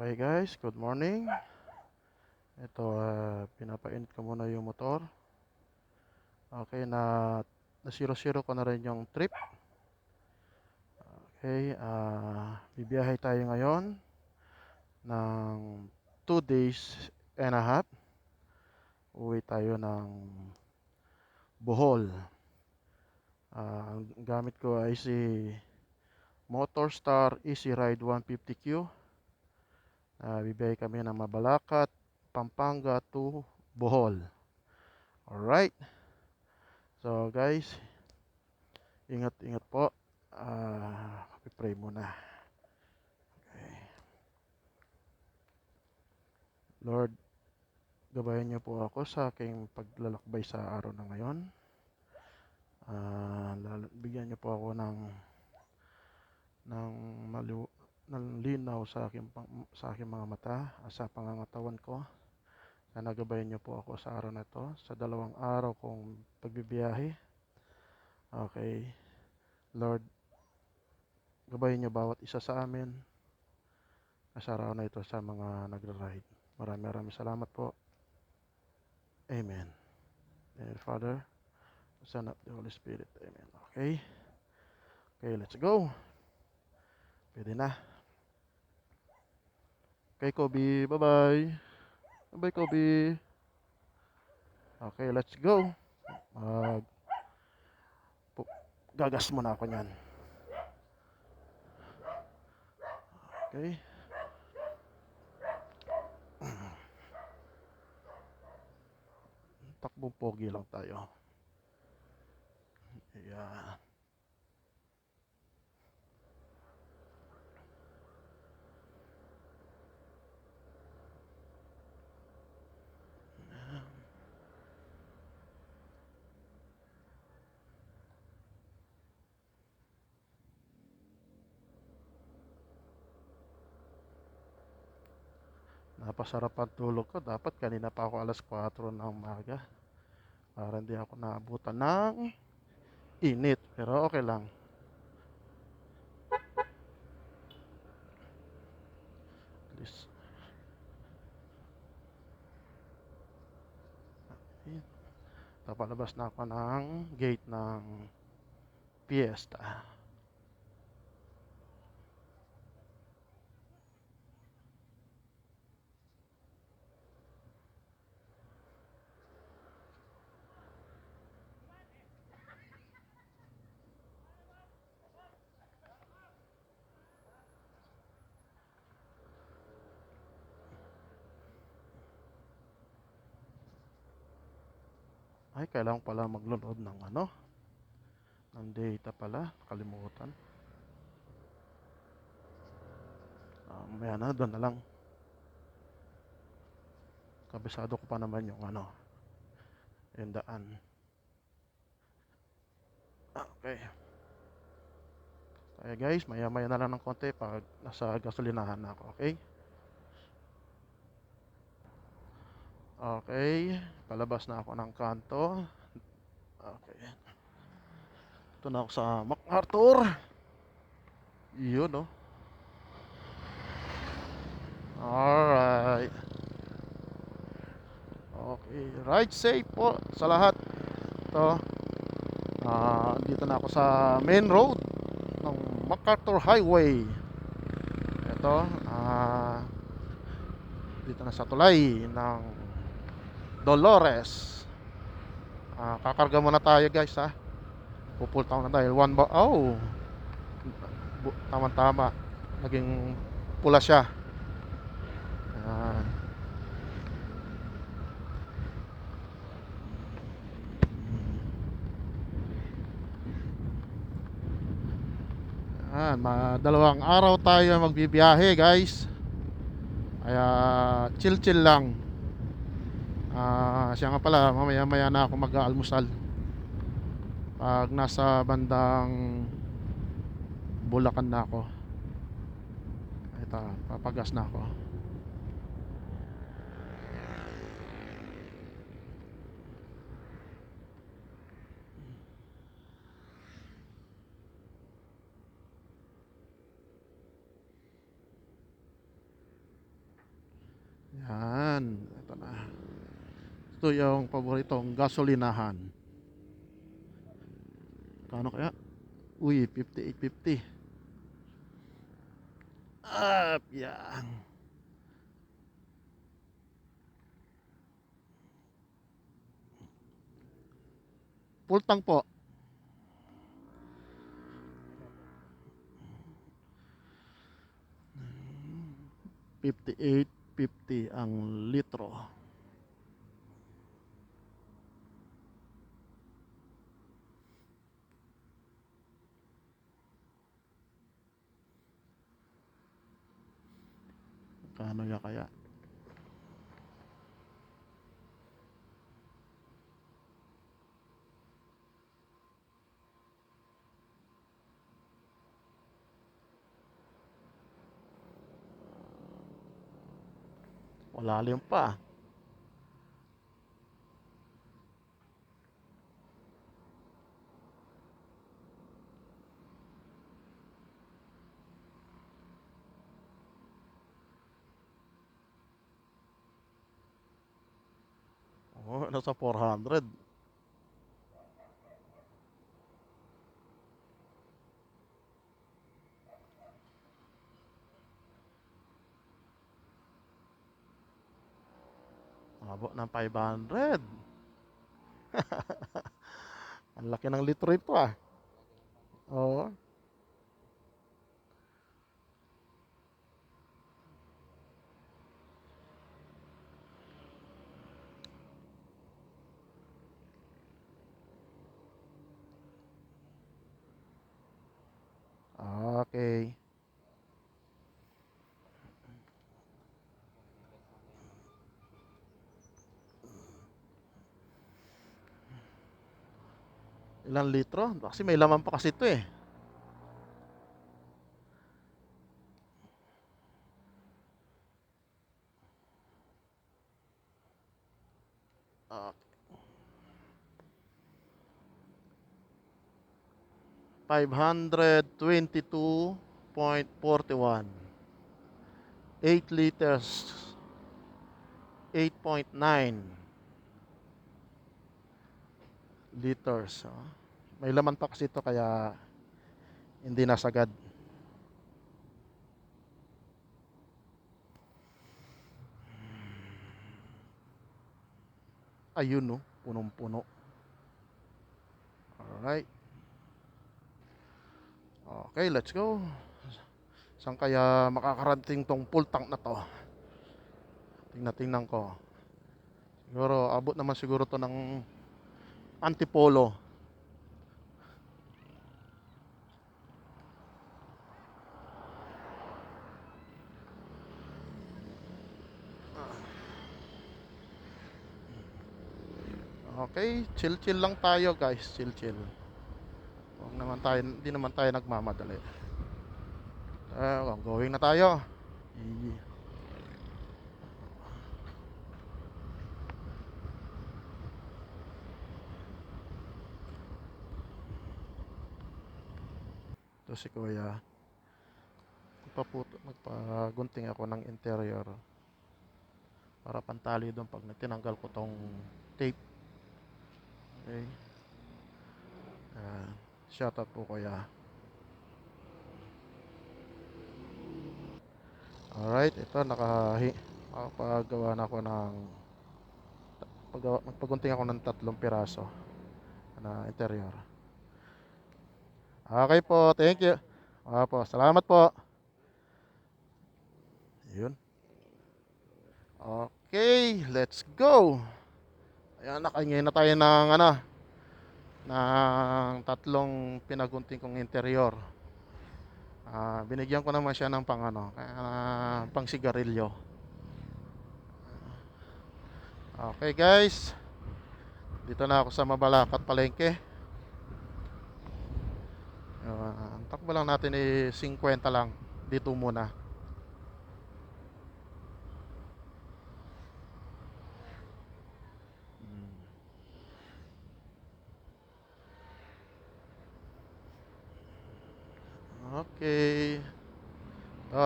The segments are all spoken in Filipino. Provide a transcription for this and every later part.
Okay guys, good morning. Ito, pinapainit ko muna yung motor. Okay, na zero ko na rin yung trip. Okay, bibiyahe tayo ngayon ng 2 days and a half. Uwi tayo ng Bohol. Ang gamit ko ay si Motorstar Easy Ride 150Q. Bibiyahe kami ng Mabalacat, Pampanga to Bohol. Alright. So guys, ingat-ingat po. Pray muna. Okay. Lord, gabayan niyo po ako sa aking paglalakbay sa araw na ngayon. Bigyan niyo po ako ng, ng linaw sa aking mga mata, sa pangangatawan ko. Sana gabayan niyo po ako sa araw na ito, sa 2 araw kong pagbibiyahe. Okay. Lord, gabayan niyo bawat isa sa amin sa araw na ito sa mga nagra-ride. Maraming salamat po. Amen. And Father, Son of the Holy Spirit. Amen. Okay. Okay, let's go. Pwede na. Okay, Kobe. Bye-bye. Bye-bye, Kobe. Okay, let's go. Gagas muna ako niyan. Okay. Takbong pogi lang tayo. Yeah. Napasarap ang tulog ko. Dapat kanina pa ako alas 4 ng umaga. Para hindi ako naabutan ng init. Pero okay lang. At least. Tapalabas na ako ng gate ng Fiesta. Ay, kailangan pala mag-load ng ng data pala. Kalimutan. Mamaya na, doon na lang. Kabisado ko pa naman yung yung daan. Okay. Kaya guys, maya-maya na lang ng konti pag nasa gasolinahan na ako, okay? Okay, palabas na ako ng kanto. Okay. Ito na ako sa MacArthur. Yun, no? Alright. Okay, ride safe po sa lahat. Ito, dito na ako sa main road ng MacArthur Highway. Ito, dito na sa tulay ng Dolores. Kakarga muna tayo guys ha. Pupultaw na tayo. Tama-tama. Naging pula siya. Ayan. Dalawang araw tayo magbibiyahe guys. Kaya chill lang. Siya nga pala, mamaya-maya na ako mag-aalmusal. Pag nasa bandang Bulacan na ako. Ito, papagas na ako. Ayan, ito na. Ito yung paboritong gasolinahan. Kano kaya? Uy, 58.50. Yan. Full tank po. 58.50 ang litro. Kano ya kaya? Malalim pa. Oh, nasa 400. Abot ng 500. Ang laki ng litro ito ah. Oo. Okay. Ilang litro? Kasi may laman pa kasi ito eh. Ah, 522.41. 8 liters. 8.9 liters. Oh. May laman pa kasi ito kaya hindi nasagad. Ayun no, punong-puno. Alright. Okay, let's go. Saan kaya makakarating tong full tank na to? Tingnan ko. Siguro, abot naman siguro to ng Antipolo. Okay, chill-chill lang tayo guys, chill-chill. Hindi naman tayo nagmamadali. Going na tayo. Ito si Kuya. Magpagunting ako ng interior para pantali doon pag tinanggal ko tong tape. Okay. Shout out po Kuya. Alright, ito nakapagawa na ako ng magpagunting ako ng 3 piraso na interior. Okay po, thank you. Salamat po. Yun. Okay, let's go. Ayan, nakaingay na tayo ng ng 3 pinagunting kong interior. Binigyan ko naman siya ng pang sigarilyo. Okay guys, dito na ako sa Mabalacat Palengke. Ang takbo lang natin 50 lang. Dito muna. Okay.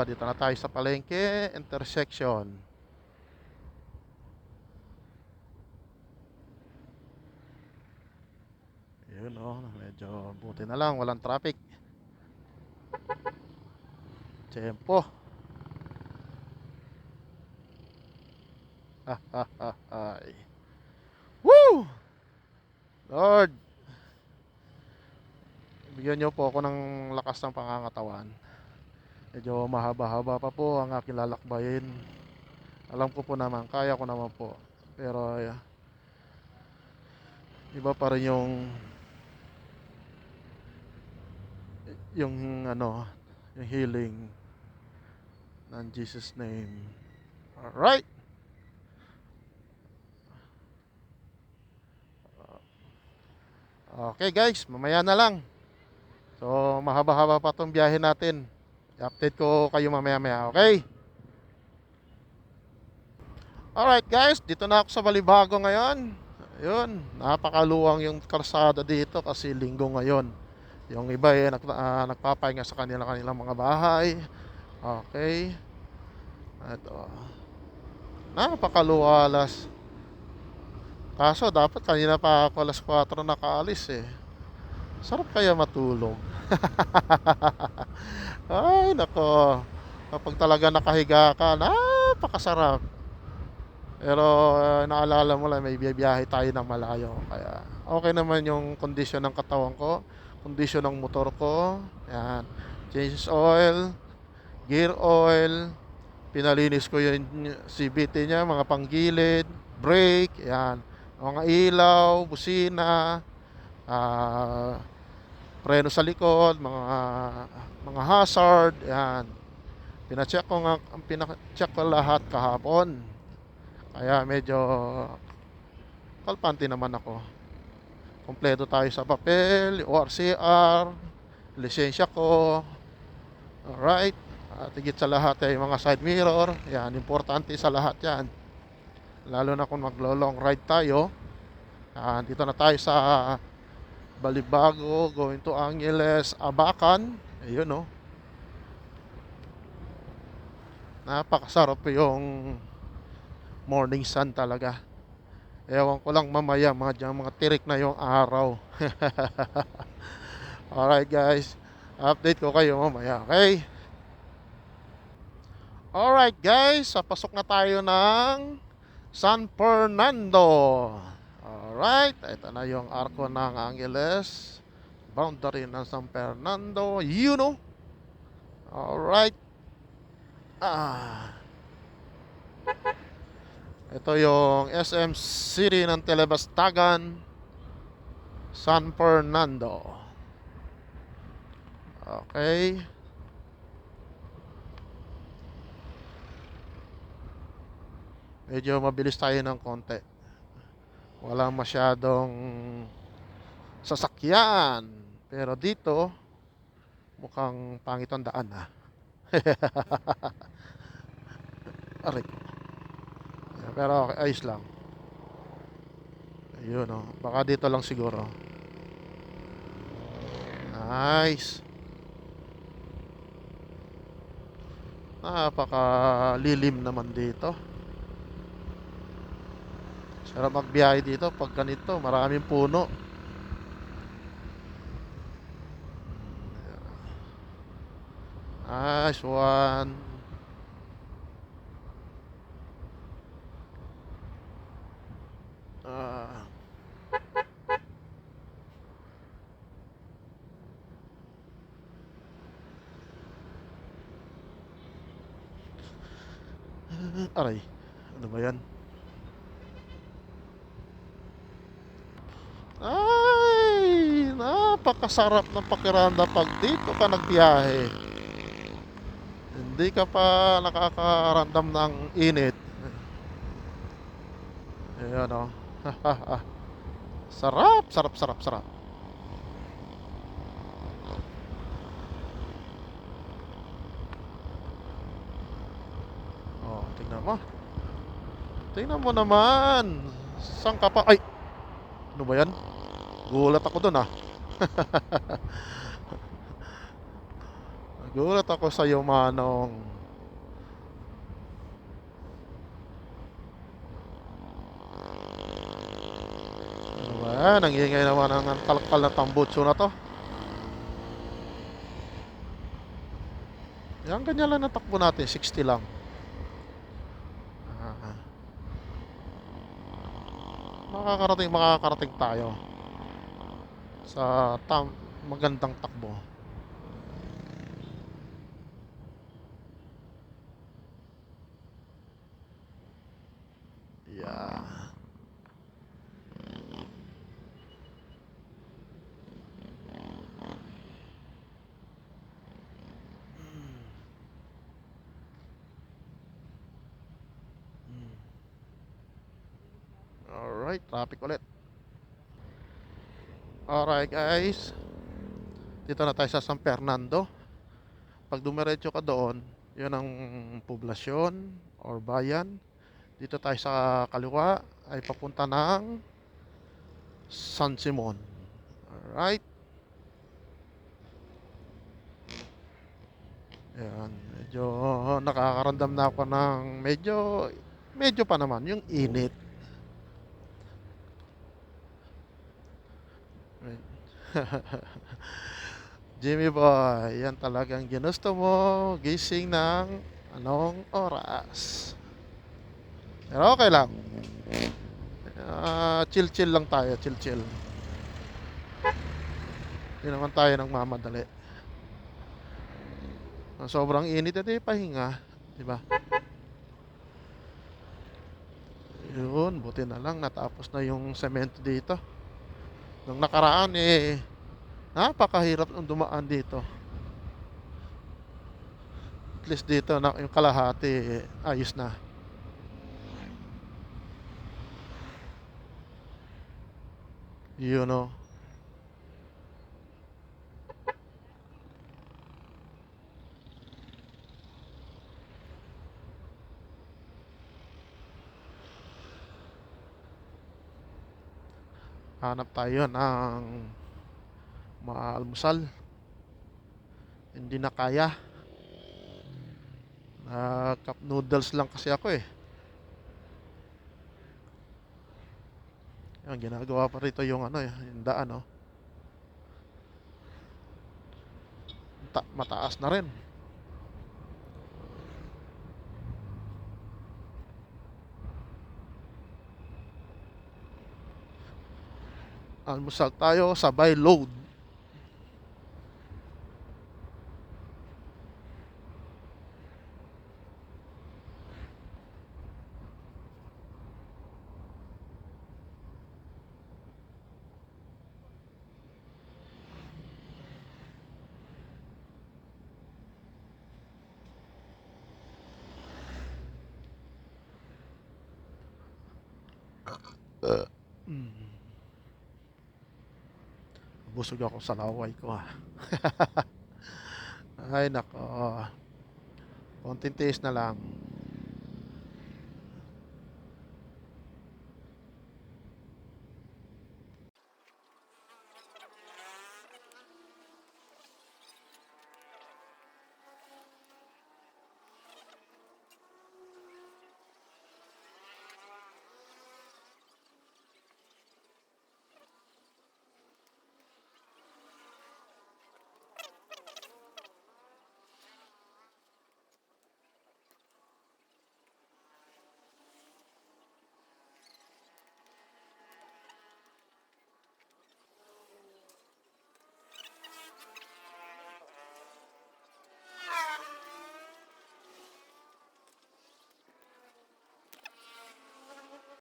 Dito na tayo sa Palengke intersection. Ayun oh, medyo buti na lang walang traffic. Tempo. Ay. Woo! Lord, bigyan niyo po ako ng lakas ng pangangatawan. Medyo mahaba-haba pa po ang aking lalakbayin. Alam ko po naman, kaya ko naman po. Pero iba pa rin yung ano, yung healing ng Jesus name. Alright. Okay guys, mamaya na lang. So mahaba-haba pa tong biyahe natin. I-update ko kayo mamaya-maya, okay? Alright guys, dito na ako sa Balibago ngayon. Ayun, napakaluwang yung kalsada dito kasi linggo ngayon. Yung iba nagpapahinga sa kanilang mga bahay. Okay. Ito. Napakaluwalas. Kaso dapat kanina pa ako alas 4 nakaalis eh. Sarap kaya matulog. Ay, nako. Kapag talaga nakahiga ka, napakasarap. Pero naalala mo lang may biyahe tayo ng malayo. Kaya okay naman yung kondisyon ng katawan ko, kondisyon ng motor ko. Yan. Change oil, gear oil, pinalinis ko yung CVT niya, mga panggilid, brake, yan. Mga ilaw, busina, preno sa likod, mga hazard, yan. Pina-check ko lahat kahapon. Kaya medyo kalpante naman ako. Kompleto tayo sa papel, ORCR, lisensya ko. Alright. At higit sa lahat ay mga side mirror. Yan, importante sa lahat yan. Lalo na kung maglo-long ride tayo. Dito na tayo sa Balibago, going to Angeles, Abacan. Ayun oh. Napakasarap yung morning sun talaga. Ewan ko lang mamaya mga tirik na yung araw. Alright guys, update ko kayo mamaya, okay? Alright guys, pasok na tayo ng San Fernando. Alright, ito na yung arko ng Angeles, boundary ng San Fernando, you know. Alright. Ito yung SM City ng Telebastagan, San Fernando. Okay. Medyo mabilis tayo ng konti. Wala masyadong sasakyan. Pero dito, mukhang pangit ang daan ha. Aray. Pero okay, ayos lang. Ayun oh. Baka dito lang siguro. Nice. Napakalilim naman dito. Sarap magbiyahe dito pag ganito, maraming puno. Nice one. Aray, ano ba yan? Ay, napakasarap ng pakiramdam pag dito ka nagbiyahe. Hindi ka pa nakakaramdam ng init. Ayan o. Sarap, sarap, sarap, sarap. Oh, tingnan mo. Tingnan mo naman. Saan ka pa? Ay, ano ba yan? Gulat ako dun ah. Gulat ako sa iyo, Manong. Ano Ayan, ang ingay naman ng kalkal na tambutso na to. Yan, ganyan lang ang takbo natin, 60 lang. Ah, makakarating tayo sa magandang takbo. Yeah. Alright, traffic ulit. Alright guys, dito na tayo sa San Fernando. Pag dumiretso ka doon, yun ang poblasyon or bayan. Dito tayo sa kaliwa ay papunta ng San Simon. Alright. Ayan, medyo nakakaramdam na ako ng medyo pa naman yung init. Jimmy boy, yan talagang ginusto mo gising ng anong oras. Pero okay lang. Chill-chill lang tayo, chill-chill. Hindi naman tayo nang mamadali. Sobrang init at pahinga, di ba? Yun, buti na lang natapos na yung semento dito. Nung nakaraan napakahirap ng dumaan dito. At least dito na yung kalahati ayos na. You know. Hanap tayo ng maalmusal. Hindi na kaya. Cup noodles lang kasi ako eh. Yan, ginagawa pa rito yung yung daan mataas na rin. Almusal tayo, sabay load. Busog ako sa laway ko Ay nako. Konting tiis na lang.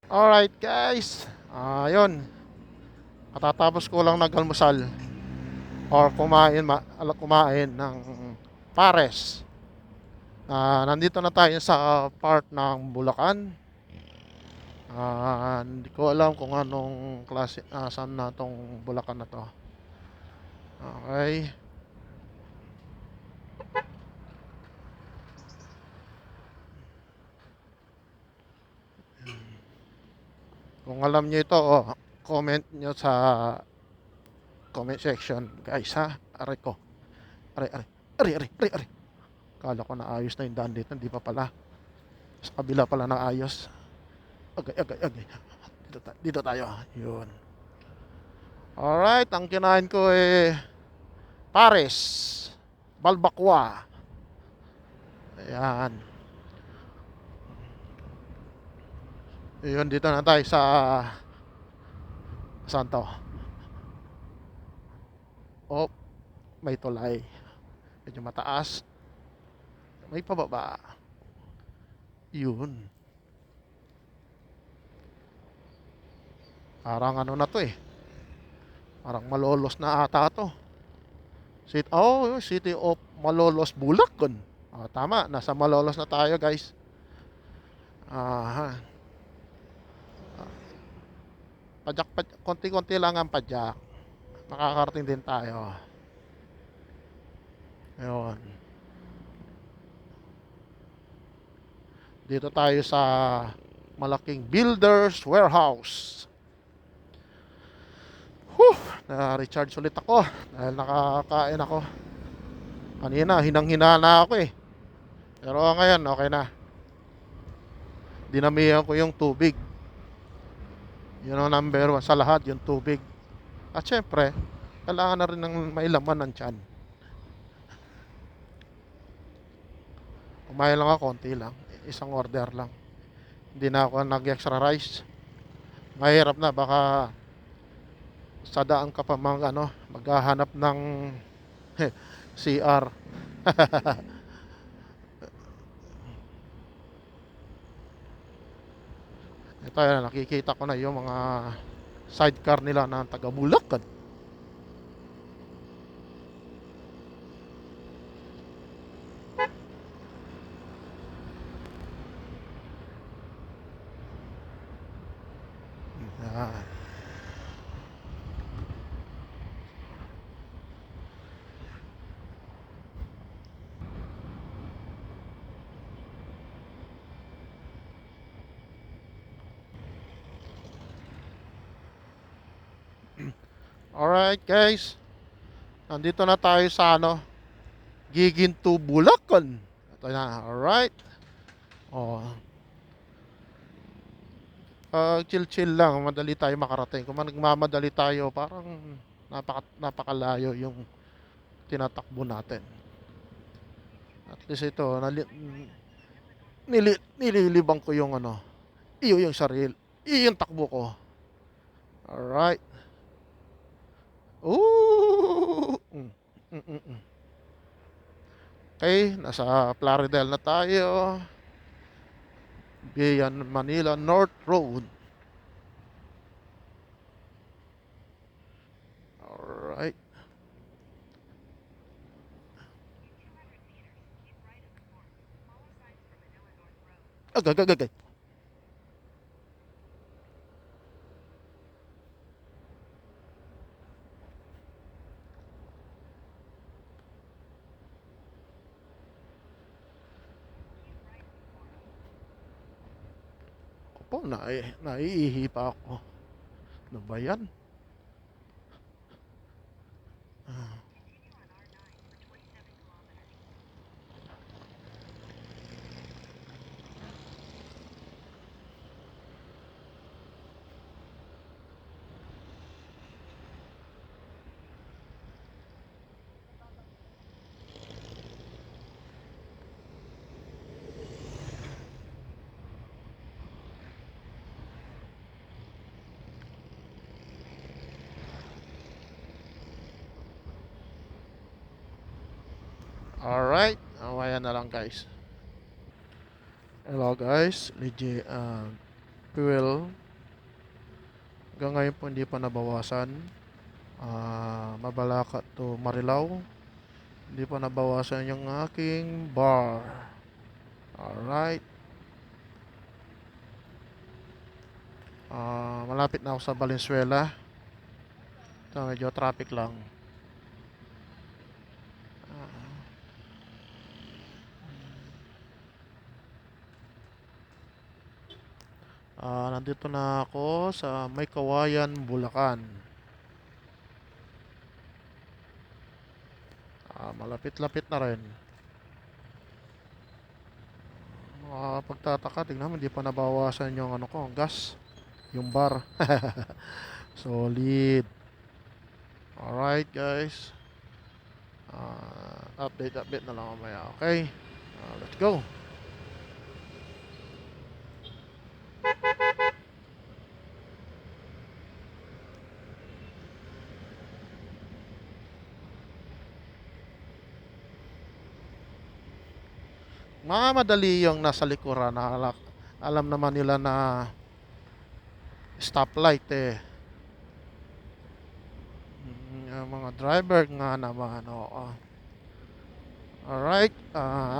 Alright guys. Ayun. Katatapos ko lang nag-almusal or kumain ng pares. Nandito na tayo sa part ng Bulacan. Hindi ko alam kung anong klase, saan na tong Bulacan na to. Okay. Kung alam nyo ito, comment nyo sa comment section, guys ha. Aray ko. Aray. Kala ko na ayos na yung daan dito, hindi pa pala. Sa kabila pala na ayos. Agay. Dito tayo. Yun. Alright, ang kinain ko pares, balbakwa. Ayan. Yun, dito na tayo sa saan to? Oh, may tulay. Medyo mataas. May pababa. Yun. Parang ano na to eh. Parang Malolos na ata to. City of Malolos, Bulacan. Tama, nasa Malolos na tayo, guys. Aha. Konti-konti lang ang padyak. Makakarating din tayo. Ayun. Dito tayo sa malaking builder's warehouse. Na-recharge ulit ako dahil nakakain ako. Kanina, hinang-hina na ako eh. Pero ngayon, okay na. Dinamihan ko yung tubig. Yun ang number one sa lahat, yung tubig. At syempre, kailangan na rin ng mailaman ng tiyan. Kumain lang ako, konti lang. Isang order lang. Hindi na ako nag-extra rice. Mahirap na, baka sa daan ka pa maghahanap ng CR. Ito yan, nakikita ko na yung mga sidecar nila na taga Bulacan. Yan. Alright guys, nandito na tayo sa Giginto, Bulacan. Ito na, alright. Oh, chill-chill lang, madali tayo makarating. Kung nagmamadali tayo, parang napakalayo yung tinatakbo natin. At least ito, nililibang ko yung yung sarili, yung takbo ko. Alright. Ooh! Okay, nasa Plaridel na tayo. Bayan Manila North Road. Alright. Agay. Ako po, naiihi pa ako. Ano ba yan? Alright, awayan na lang guys. Hello guys, legit fuel. Hanggang ngayon po hindi pa nabawasan. Mabalaka to Marilao. Hindi pa nabawasan yung aking bar. Alright. Malapit na ako sa Valenzuela. Ito, medyo traffic lang. Nandito na ako sa May Kawayan, Bulacan. Malapit-lapit na rin. Pagtataka, tingnan mo, hindi pa nabawasan yung gas. Yung bar. Solid. Alright guys. Update na lang mamaya. Okay. Let's go. Madali yung nasa likuran na alam naman nila na stoplight eh. Yung mga driver nga naman, oo. Alright,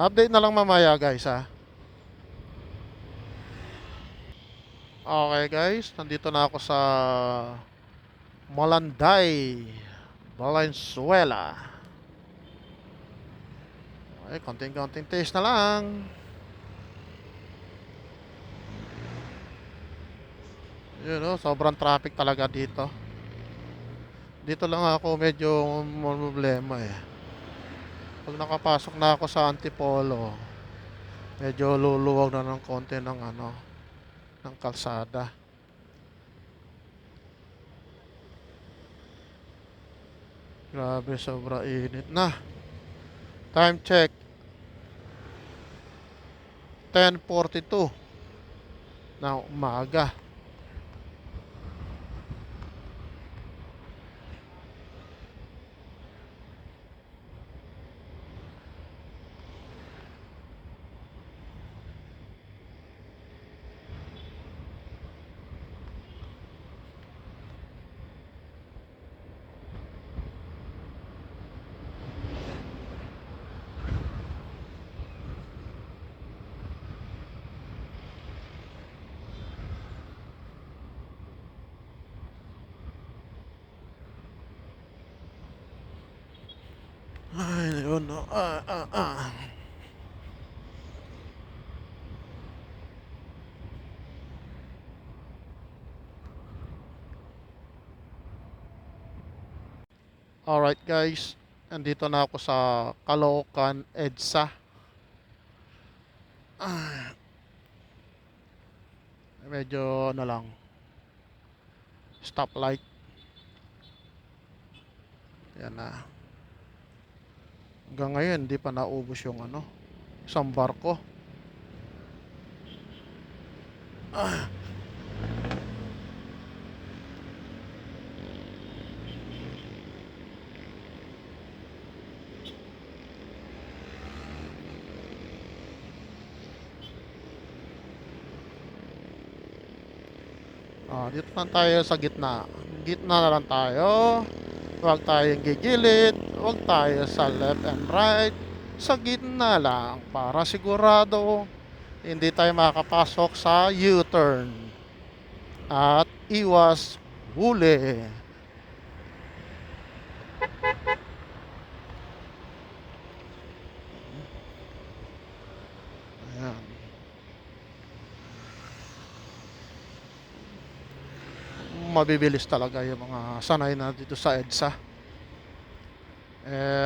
update na lang mamaya guys ha. Okay guys, nandito na ako sa Malanday, Valenzuela. Okay, konting-konting taste na lang. Yun know, sobrang traffic talaga dito. Dito lang ako medyo problema eh. Pag nakapasok na ako sa Antipolo, medyo luluwag na ng konti ng ng kalsada. Grabe, sobra init na. Time check, 10:42 na umaga. Ay, yun no. Alright guys, andito na ako sa Caloocan, EDSA. Medyo lang, stoplight. Yan na. Hanggang ngayon, hindi pa naubos yung isang barko. Dito lang tayo sa gitna. Gitna na lang tayo. Huwag tayong gigilid. Huwag tayo sa left and right. Sa gitna lang para sigurado hindi tayo makakapasok sa U-turn. At iwas huli. Ayan. Mabibilis talaga yung mga sanay na dito sa EDSA.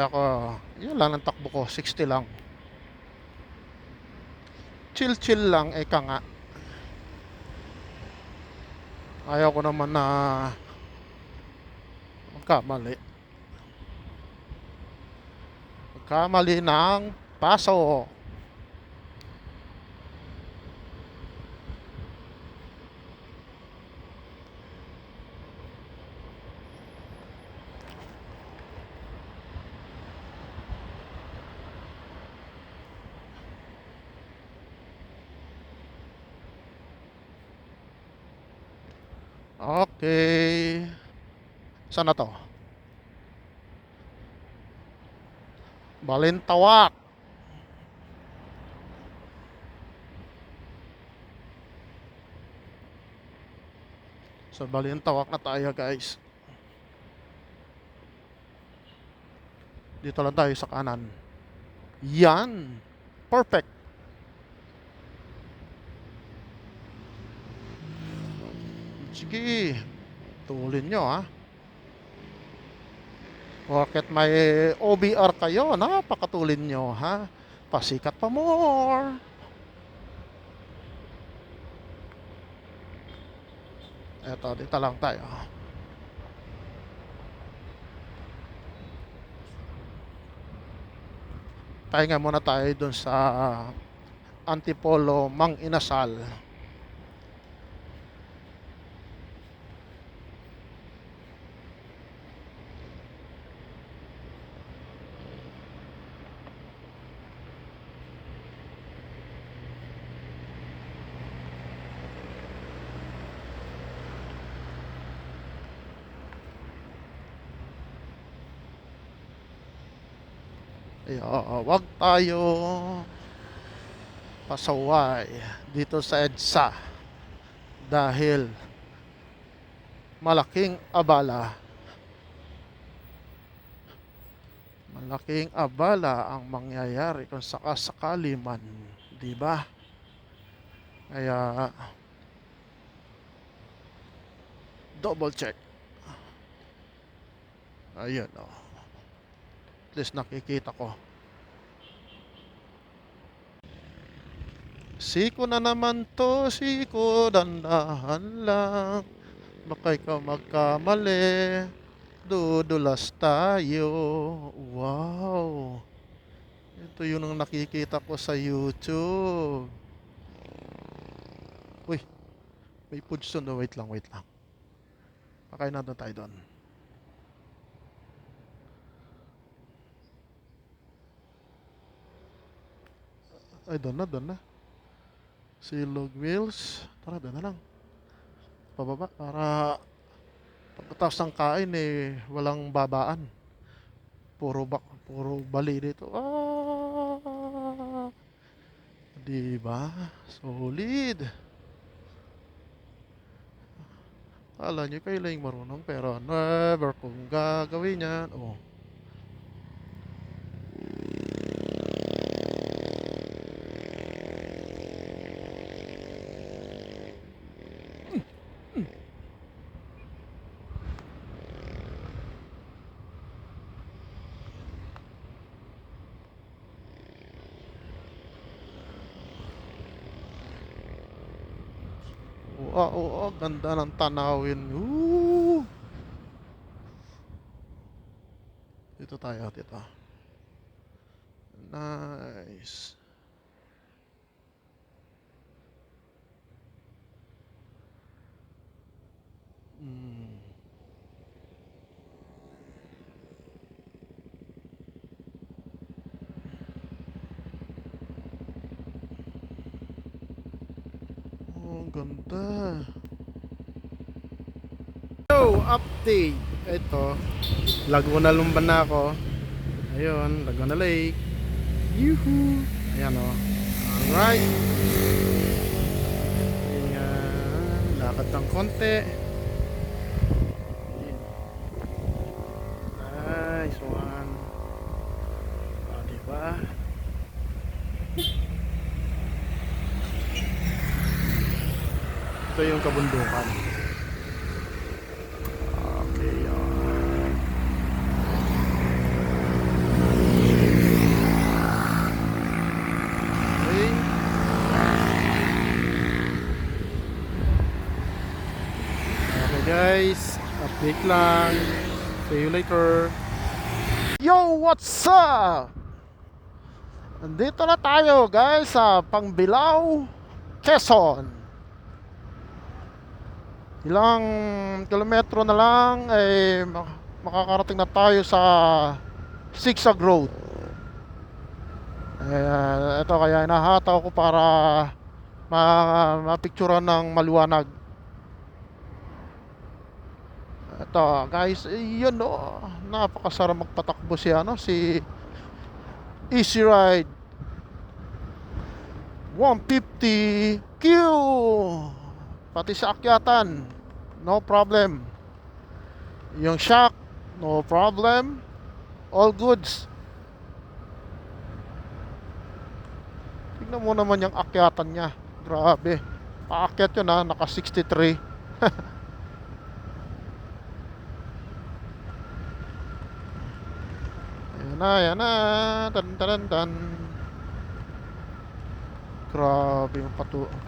Ako, yun lang ang takbo ko, 60 lang. Chill lang, eka nga. Ayaw ko naman na magkamali. Magkamali ng paso. Okay. Saan na to? Balintawak. So Balintawak na tayo guys. Dito lang tayo sa kanan. Yan. Perfect. Sige. Tulin nyo ha. Porket may OBR kayo, napakatulin nyo ha. Pasikat pa more. Eto, dito lang tayo. pahinga muna tayo dun sa Antipolo Mang Inasal. Wag tayo pasaway dito sa EDSA dahil malaking abala ang mangyayari kung sakasakali man, di ba? Kaya double check. Ayun, at least nakikita ko. Siko na naman to, siko, dandahan lang. Baka ikaw magkamali, dudulas tayo. Wow, ito yun ang nakikita ko sa YouTube. Uy, may foods doon. Wait lang. Pakain natin tayo doon. Ay, doon na. Silog Wheels. Tara, doon na lang. Pababa para pagkatapos ng kain walang babaan. Puro bali dito. Diba? Solid. Akala nyo kayo lang marunong pero never kung gagawin yan. Ganda ng tanawin. Dito tayo, dito. Nice. Ganda. Update. Ito, Laguna Lumban na ako. Ayun, Laguna Lake. Yuhu. Ayan Alright. Ayan, lakad ng konti. Nice one. Diba? Ito yung kabundukan. Guys, update lang. See you later. Yo, what's up? Nandito na tayo guys sa Pangbilao, Quezon. Ilang kilometro na lang makakarating na tayo sa Zigzag Road. Ito kaya inahataw ko para mapicturean ng maliwanag. Ito guys, yun napakasarap magpatakbo si Easy Ride 150Q. Pati sa akyatan, no problem. Yung shock, no problem. All goods. Tignan mo naman yung akyatan niya. Grabe. Paakyat yun naka 63. Ayan na. Tan. Grabe yung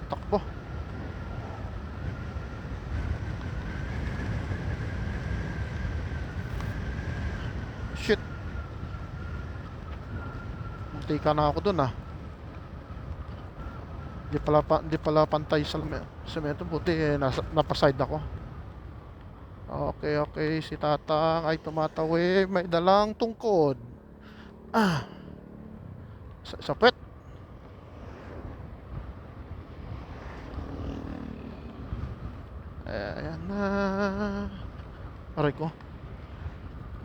takbo. Shit. namuntika na ako dun ah. Di pala pantay sa semento. Buti napaside ako. Okay, okay. Si Tatang ay tumatawid. May dalang tungkod. Ah, sa puwet. Ayan na. Aray ko.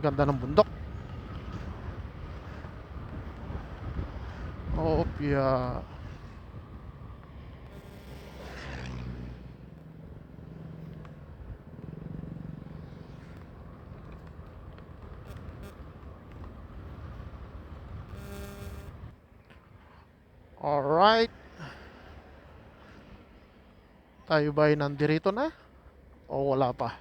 Ganda ng bundok. Opya. Alright. Tayo ba'y nandirito na? O wala pa?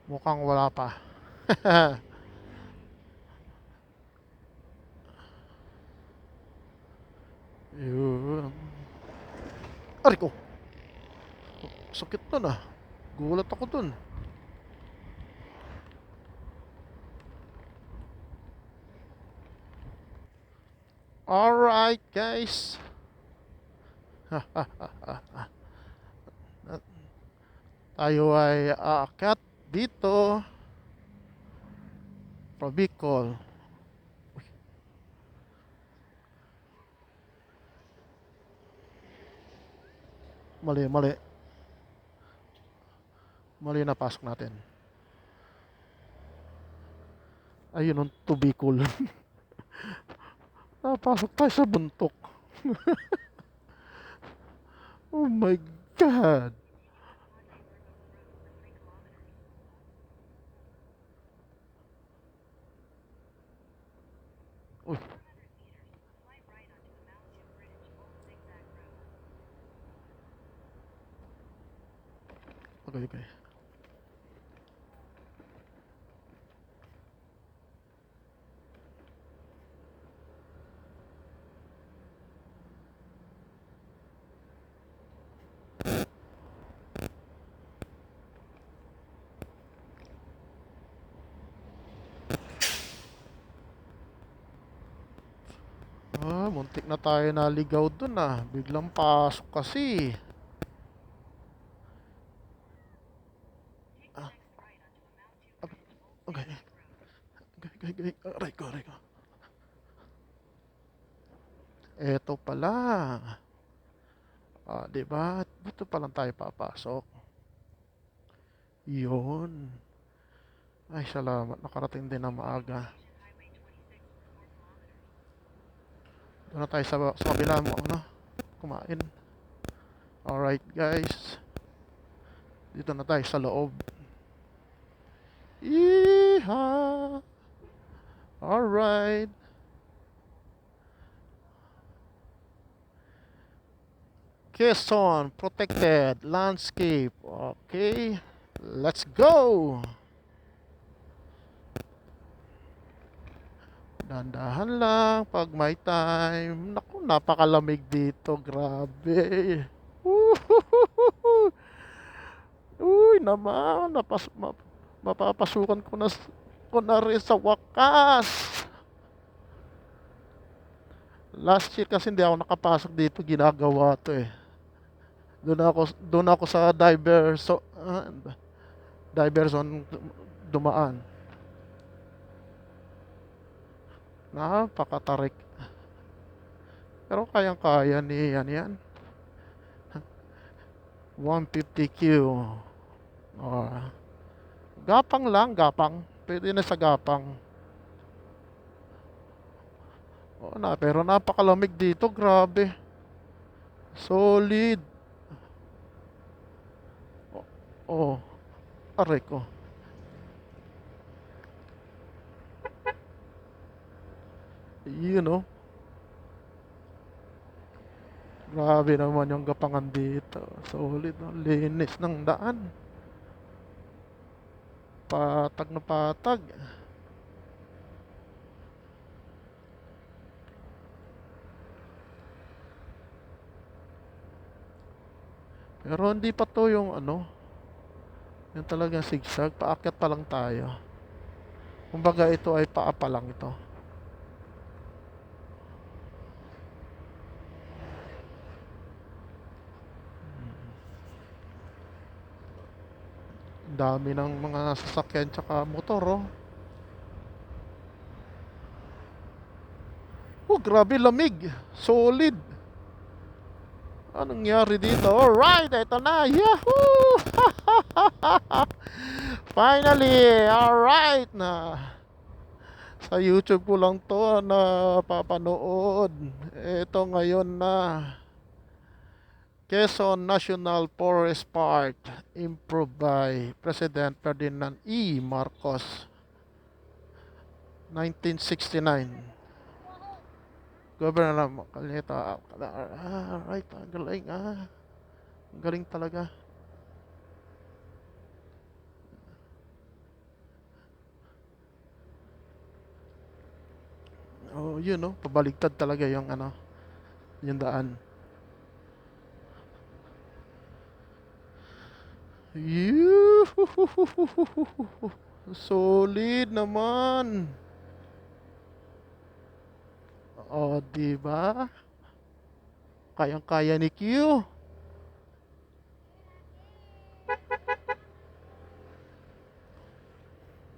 Mukhang wala pa. Yun. Aray ko. Sakit nun ah. Gulat ako dun. Alright guys. Tayo ay aakyat dito. Probicol. Mali, mali. Mali na pasok natin. Ayun ang tubikol. Napasok tayo sa buntok. Oh my God. Uy. Okay, okay. Muntik na tayo naligaw dun ah. Biglang pasok kasi. Ah, okay. Okay. Aray ko. Eto pala. Diba? Dito pa lang tayo papasok. Yun. Ay, salamat. Nakarating din na maaga. Doon na tayo sa kabila mo, ano? Kumain. Alright, guys. Dito na tayo sa loob. Yeehaw! Alright. Quezon Protected Landscape. Okay. Let's go! Dandahan lang pag may time. Naku, napakalamig dito. Grabe. Woohoo! Uy, naman. Mapapasukan ko na rin sa wakas. Last year kasi hindi ako nakapasok dito. Ginagawa to eh. Doon ako sa diver zone dumaan. Napakatarik. Pero kayang-kaya ni yan. 150Q. Gapang lang, gapang. Pwede na sa gapang. Pero napakalamig dito, grabe. Solid. Oh, aray ko. You know. Grabe naman yung gapangan dito. Solid, no? Linis ng daan. Patag na patag. Pero hindi pa to yung ano. Yung talagang zigzag. Paakyat pa lang tayo. Kumbaga ito ay paa pa lang ito. Ang dami ng mga sasakyan tsaka motor, oh. Oh, grabe lamig. Solid. Anong nangyari dito? Alright, ito na. Yahoo! Finally! Alright na. Sa YouTube ko lang to na papanood. Ito ngayon na. Quezon National Forest Park, improved by President Ferdinand E. Marcos, 1969. Governor ng Caleta. Right, ang galing, ang galing talaga. Oh, yun, no, pabaligtad talaga yung ano, yung daan. Yuhuhuhuhuhuhu. Solid naman. Oh, di ba? Kayang-kaya ni Q.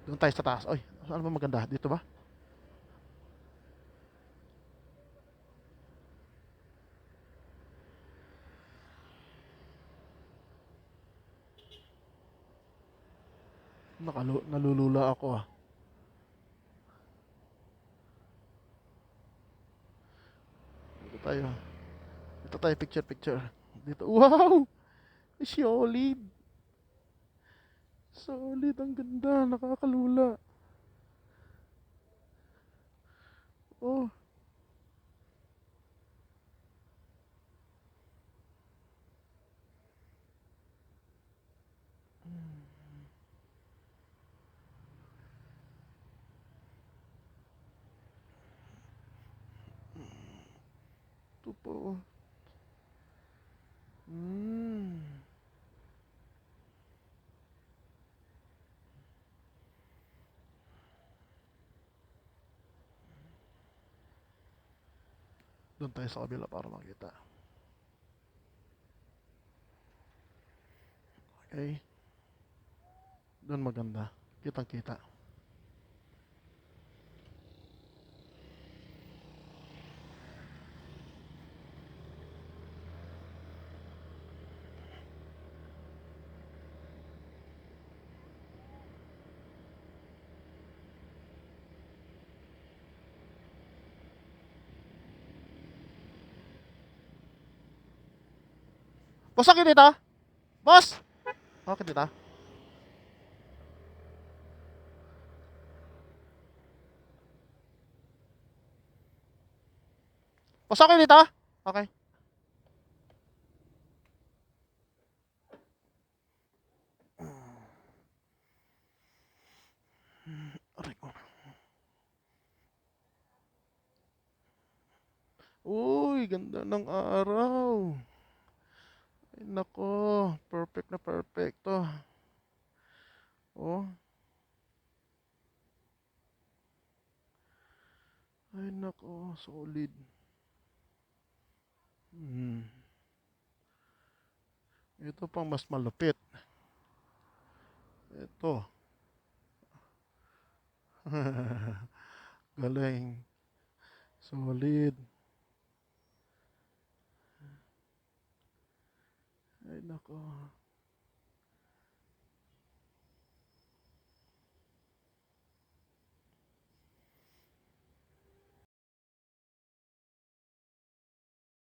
Doon tayo sa taas. Oy, saan ba maganda? Dito ba? Nalulula ako, ah. Dito tayo. Dito tayo, picture, picture. Dito. Wow! Solid. Solid, ang ganda. Nakakalula. Oh, ito po. Hmm. Doon tayo sa kabila para makita. Okay. Doon maganda. Kitang kita. Boss, akin dito? Boss! Okay dito. Boss, akin dito? Okay. Aray ko. Uy, ganda ng araw. Ay, nako. Perfect na perfect to. Oh. Ay, nako. Solid. Hmm. Ito pang mas malupit. Ito. Galing. Solid. Ay, nako.